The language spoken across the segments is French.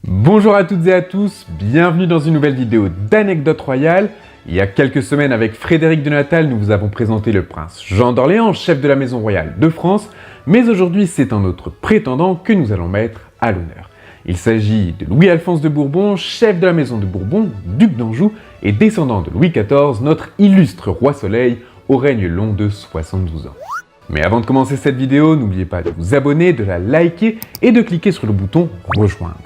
Bonjour à toutes et à tous, bienvenue dans une nouvelle vidéo d'Anecdotes Royales. Il y a quelques semaines, avec Frédéric de Natal, nous vous avons présenté le prince Jean d'Orléans, chef de la maison royale de France, mais aujourd'hui c'est un autre prétendant que nous allons mettre à l'honneur. Il s'agit de Louis-Alphonse de Bourbon, chef de la maison de Bourbon, duc d'Anjou et descendant de Louis XIV, notre illustre roi soleil au règne long de 72 ans. Mais avant de commencer cette vidéo, n'oubliez pas de vous abonner, de la liker et de cliquer sur le bouton rejoindre.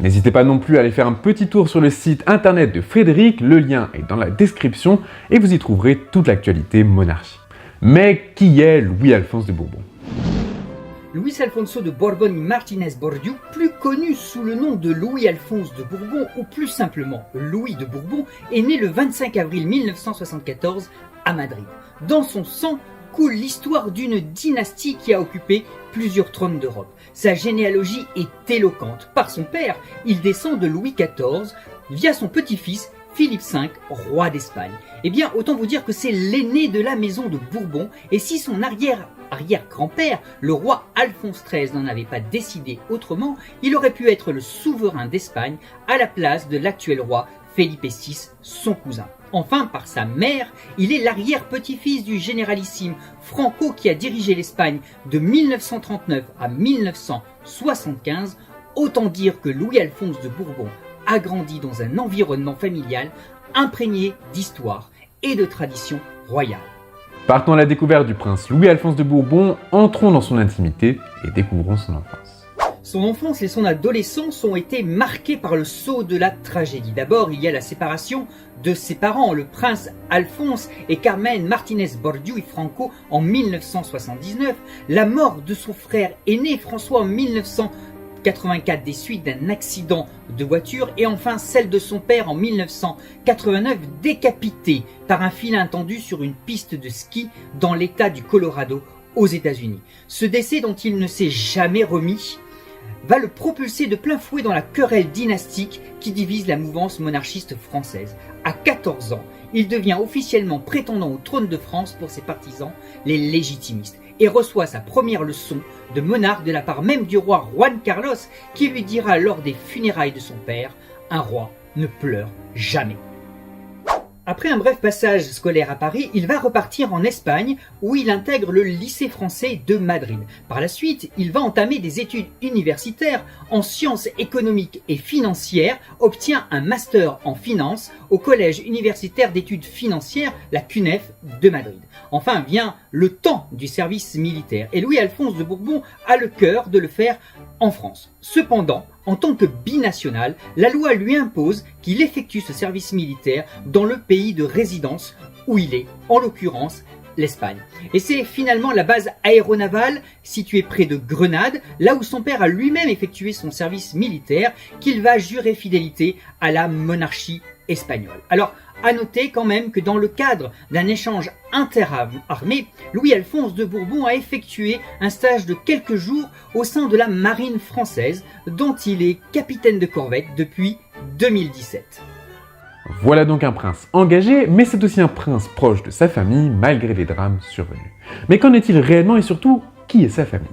N'hésitez pas non plus à aller faire un petit tour sur le site internet de Frédéric, le lien est dans la description et vous y trouverez toute l'actualité monarchie. Mais qui est Louis-Alphonse de Bourbon? Luis Alfonso de Borbón y Martínez Bordiú, plus connu sous le nom de Louis-Alphonse de Bourbon ou plus simplement Louis de Bourbon, est né le 25 avril 1974 à Madrid. Dans son sang coule l'histoire d'une dynastie qui a occupé plusieurs trônes d'Europe. Sa généalogie est éloquente. Par son père, il descend de Louis XIV via son petit-fils Philippe V, roi d'Espagne. Eh bien, autant vous dire que c'est l'aîné de la maison de Bourbon, et si son arrière-grand-père, le roi Alphonse XIII, n'en avait pas décidé autrement, il aurait pu être le souverain d'Espagne à la place de l'actuel roi Felipe VI, son cousin. Enfin, par sa mère, il est l'arrière-petit-fils du généralissime Franco qui a dirigé l'Espagne de 1939 à 1975. Autant dire que Louis-Alphonse de Bourbon a grandi dans un environnement familial imprégné d'histoire et de tradition royale. Partons à la découverte du prince Louis-Alphonse de Bourbon, entrons dans son intimité et découvrons son enfance. Son enfance et son adolescence ont été marqués par le sceau de la tragédie. D'abord, il y a la séparation de ses parents, le prince Alphonse et Carmen Martínez Bordiú y Franco en 1979, la mort de son frère aîné François en 1984 des suites d'un accident de voiture et enfin celle de son père en 1989 décapité par un fil tendu sur une piste de ski dans l'état du Colorado aux États-Unis. Ce décès dont il ne s'est jamais remis va le propulser de plein fouet dans la querelle dynastique qui divise la mouvance monarchiste française. À 14 ans, il devient officiellement prétendant au trône de France pour ses partisans, les légitimistes, et reçoit sa première leçon de monarque de la part même du roi Juan Carlos, qui lui dira lors des funérailles de son père « Un roi ne pleure jamais ». Après un bref passage scolaire à Paris, il va repartir en Espagne où il intègre le lycée français de Madrid. Par la suite, il va entamer des études universitaires en sciences économiques et financières, obtient un master en finance au collège universitaire d'études financières, la CUNEF de Madrid. Enfin vient le temps du service militaire et Louis-Alphonse de Bourbon a le cœur de le faire en France. Cependant, en tant que binational, la loi lui impose qu'il effectue ce service militaire dans le pays de résidence où il est, en l'occurrence l'Espagne. Et c'est finalement la base aéronavale située près de Grenade, là où son père a lui-même effectué son service militaire, qu'il va jurer fidélité à la monarchie espagnole. Alors, à noter quand même que dans le cadre d'un échange interarmé, Louis-Alphonse de Bourbon a effectué un stage de quelques jours au sein de la marine française, dont il est capitaine de corvette depuis 2017. Voilà donc un prince engagé, mais c'est aussi un prince proche de sa famille malgré les drames survenus. Mais qu'en est-il réellement et surtout, qui est sa famille?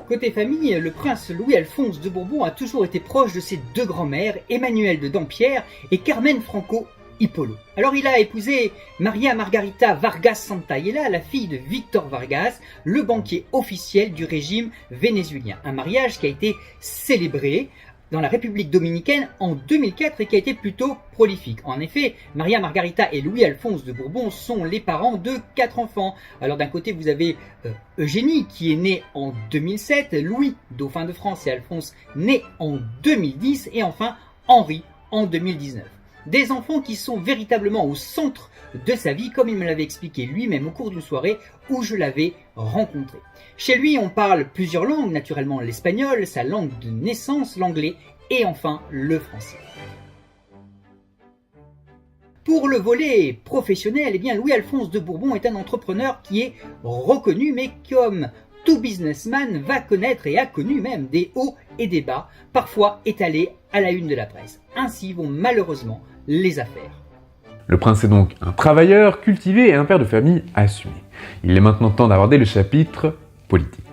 Côté famille, le prince Louis-Alphonse de Bourbon a toujours été proche de ses deux grands-mères, Emmanuelle de Dampierre et Carmen Franco y Polo. Alors il a épousé Maria Margarita Vargas Santaella, la fille de Victor Vargas, le banquier officiel du régime vénézuélien. Un mariage qui a été célébré dans la République dominicaine en 2004 et qui a été plutôt prolifique. En effet, Maria Margarita et Louis-Alphonse de Bourbon sont les parents de 4 enfants. Alors d'un côté, vous avez Eugénie qui est née en 2007, Louis, dauphin de France, et Alphonse, né en 2010, et enfin Henri en 2019. Des enfants qui sont véritablement au centre de sa vie, comme il me l'avait expliqué lui-même au cours d'une soirée où je l'avais rencontré. Chez lui, on parle plusieurs langues, naturellement l'espagnol, sa langue de naissance, l'anglais et enfin le français. Pour le volet professionnel, eh bien Louis-Alphonse de Bourbon est un entrepreneur qui est reconnu, mais comme tout businessman va connaître et a connu même des hauts et des bas, parfois étalés à la une de la presse. Ainsi vont malheureusement les affaires. Le prince est donc un travailleur, cultivé et un père de famille assumé. Il est maintenant temps d'aborder le chapitre politique.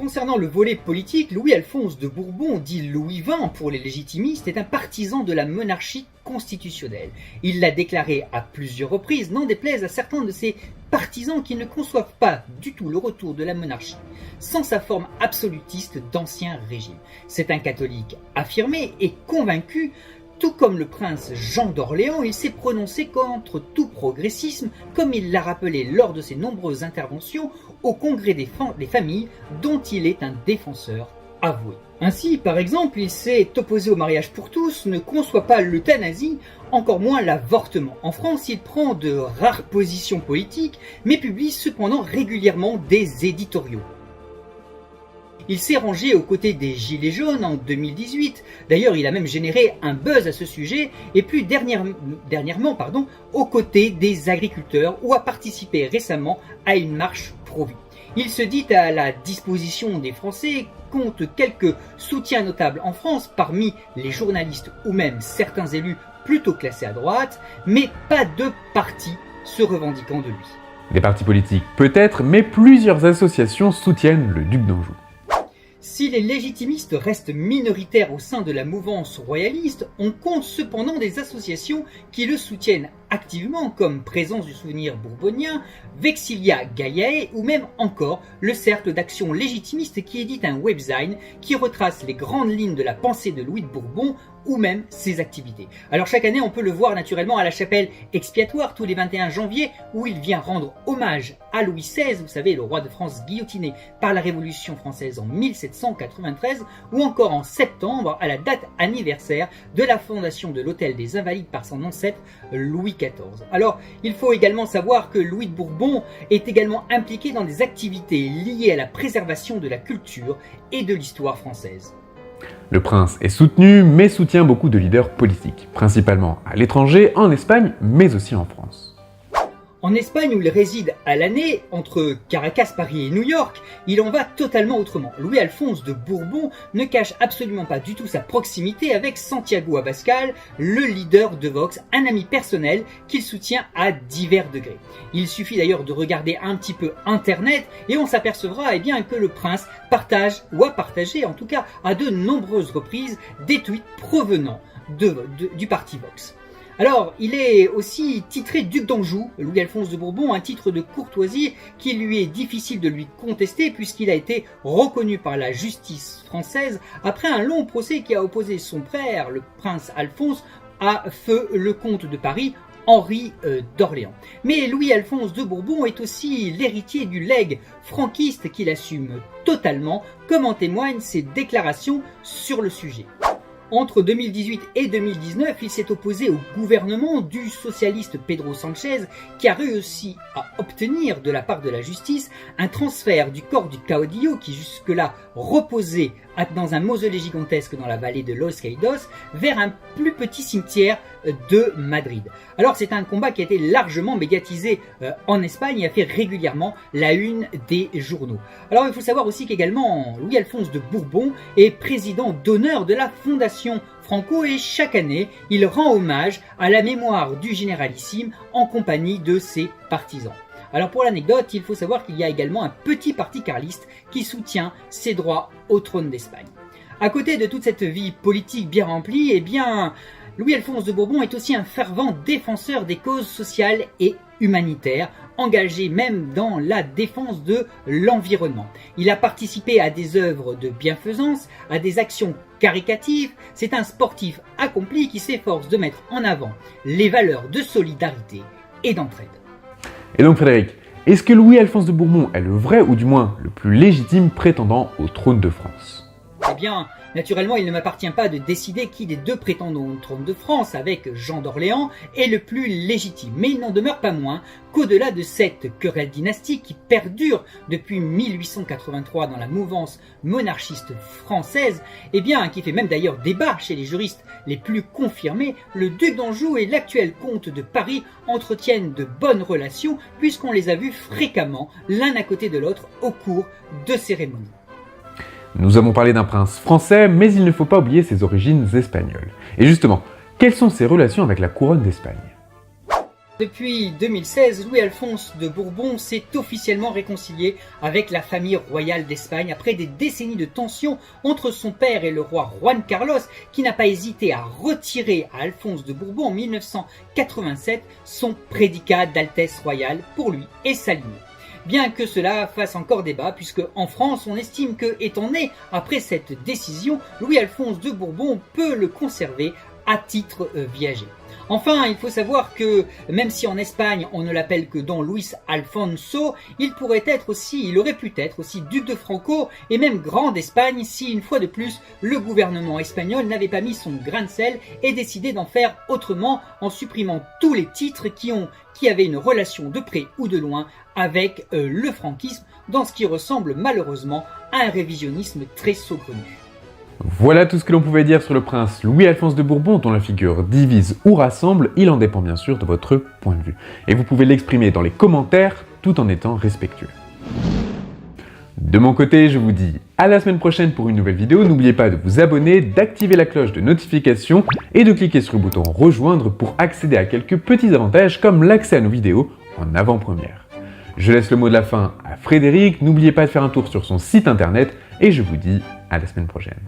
concernant le volet politique, Louis-Alphonse de Bourbon, dit Louis XX pour les légitimistes, est un partisan de la monarchie constitutionnelle. Il l'a déclaré à plusieurs reprises, n'en déplaise à certains de ses partisans qui ne conçoivent pas du tout le retour de la monarchie, sans sa forme absolutiste d'ancien régime. C'est un catholique affirmé et convaincu. Tout comme le prince Jean d'Orléans, il s'est prononcé contre tout progressisme, comme il l'a rappelé lors de ses nombreuses interventions au Congrès des familles, dont il est un défenseur avoué. Ainsi, par exemple, il s'est opposé au mariage pour tous, ne conçoit pas l'euthanasie, encore moins l'avortement. En France, il prend de rares positions politiques, mais publie cependant régulièrement des éditoriaux. Il s'est rangé aux côtés des Gilets jaunes en 2018. D'ailleurs, il a même généré un buzz à ce sujet, et plus dernièrement, aux côtés des agriculteurs, ou a participé récemment à une marche pro-vie. Il se dit à la disposition des Français, compte quelques soutiens notables en France parmi les journalistes ou même certains élus plutôt classés à droite, mais pas de parti se revendiquant de lui. Des partis politiques peut-être, mais plusieurs associations soutiennent le duc d'Anjou. Si les légitimistes restent minoritaires au sein de la mouvance royaliste, on compte cependant des associations qui le soutiennent activement, comme Présence du souvenir bourbonien, Vexilia Galliae ou même encore le Cercle d'action légitimiste qui édite un webzine qui retrace les grandes lignes de la pensée de Louis de Bourbon ou même ses activités. Alors chaque année, on peut le voir naturellement à la chapelle expiatoire tous les 21 janvier où il vient rendre hommage à Louis XVI, vous savez, le roi de France guillotiné par la Révolution française en 1793, ou encore en septembre à la date anniversaire de la fondation de l'Hôtel des Invalides par son ancêtre Louis XIV. Alors, il faut également savoir que Louis de Bourbon est également impliqué dans des activités liées à la préservation de la culture et de l'histoire française. Le prince est soutenu, mais soutient beaucoup de leaders politiques, principalement à l'étranger, en Espagne, mais aussi en France. En Espagne, où il réside à l'année, entre Caracas, Paris et New York, il en va totalement autrement. Louis-Alphonse de Bourbon ne cache absolument pas du tout sa proximité avec Santiago Abascal, le leader de Vox, un ami personnel qu'il soutient à divers degrés. Il suffit d'ailleurs de regarder un petit peu Internet et on s'apercevra que le prince partage, ou a partagé en tout cas à de nombreuses reprises, des tweets provenant du parti Vox. Alors, il est aussi titré duc d'Anjou, Louis-Alphonse de Bourbon, un titre de courtoisie qui lui est difficile de lui contester puisqu'il a été reconnu par la justice française après un long procès qui a opposé son frère, le prince Alphonse, à feu le comte de Paris, Henri d'Orléans. Mais Louis-Alphonse de Bourbon est aussi l'héritier du legs franquiste qu'il assume totalement, comme en témoignent ses déclarations sur le sujet. Entre 2018 et 2019, il s'est opposé au gouvernement du socialiste Pedro Sánchez qui a réussi à obtenir de la part de la justice un transfert du corps du caudillo qui jusque-là reposait dans un mausolée gigantesque dans la vallée de Los Caídos vers un plus petit cimetière de Madrid. Alors c'est un combat qui a été largement médiatisé en Espagne et a fait régulièrement la une des journaux. Alors il faut savoir aussi qu'également Louis-Alphonse de Bourbon est président d'honneur de la Fondation Franco et chaque année il rend hommage à la mémoire du généralissime en compagnie de ses partisans. Alors pour l'anecdote, il faut savoir qu'il y a également un petit parti carliste qui soutient ses droits au trône d'Espagne. À côté de toute cette vie politique bien remplie, Louis-Alphonse de Bourbon est aussi un fervent défenseur des causes sociales et humanitaires, engagé même dans la défense de l'environnement. Il a participé à des œuvres de bienfaisance, à des actions caricatives. C'est un sportif accompli qui s'efforce de mettre en avant les valeurs de solidarité et d'entraide. Et donc Frédéric, est-ce que Louis-Alphonse de Bourbon est le vrai ou du moins le plus légitime prétendant au trône de France ? Eh bien, naturellement, il ne m'appartient pas de décider qui des deux prétendants au trône de France, avec Jean d'Orléans, est le plus légitime. Mais il n'en demeure pas moins qu'au-delà de cette querelle dynastique qui perdure depuis 1883 dans la mouvance monarchiste française, qui fait même d'ailleurs débat chez les juristes les plus confirmés, le duc d'Anjou et l'actuel comte de Paris entretiennent de bonnes relations puisqu'on les a vus fréquemment l'un à côté de l'autre au cours de cérémonies. Nous avons parlé d'un prince français, mais il ne faut pas oublier ses origines espagnoles. Et justement, quelles sont ses relations avec la couronne d'Espagne ? Depuis 2016, Louis-Alphonse de Bourbon s'est officiellement réconcilié avec la famille royale d'Espagne après des décennies de tensions entre son père et le roi Juan Carlos, qui n'a pas hésité à retirer à Alphonse de Bourbon en 1987 son prédicat d'Altesse royale pour lui et sa lignée. Bien que cela fasse encore débat, puisque en France, on estime que, étant né après cette décision, Louis-Alphonse de Bourbon peut le conserver à titre viager. Enfin, il faut savoir que, même si en Espagne on ne l'appelle que Don Luis Alfonso, il aurait pu être aussi duc de Franco et même grand d'Espagne si, une fois de plus, le gouvernement espagnol n'avait pas mis son grain de sel et décidé d'en faire autrement en supprimant tous les titres qui avaient une relation de près ou de loin avec le franquisme, dans ce qui ressemble malheureusement à un révisionnisme très saugrenu. Voilà tout ce que l'on pouvait dire sur le prince Louis-Alphonse de Bourbon, dont la figure divise ou rassemble, il en dépend bien sûr de votre point de vue. Et vous pouvez l'exprimer dans les commentaires, tout en étant respectueux. De mon côté, je vous dis à la semaine prochaine pour une nouvelle vidéo. N'oubliez pas de vous abonner, d'activer la cloche de notification et de cliquer sur le bouton rejoindre pour accéder à quelques petits avantages comme l'accès à nos vidéos en avant-première. Je laisse le mot de la fin à Frédéric, n'oubliez pas de faire un tour sur son site internet et je vous dis à la semaine prochaine.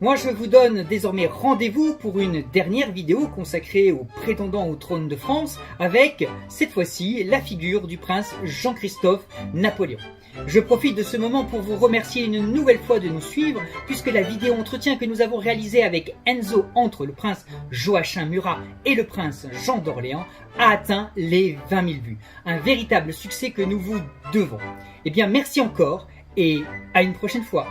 Moi, je vous donne désormais rendez-vous pour une dernière vidéo consacrée aux prétendants au trône de France avec, cette fois-ci, la figure du prince Jean-Christophe Napoléon. Je profite de ce moment pour vous remercier une nouvelle fois de nous suivre, puisque la vidéo entretien que nous avons réalisée avec Enzo entre le prince Joachim Murat et le prince Jean d'Orléans a atteint les 20 000 vues. Un véritable succès que nous vous devons. Eh bien, merci encore et à une prochaine fois.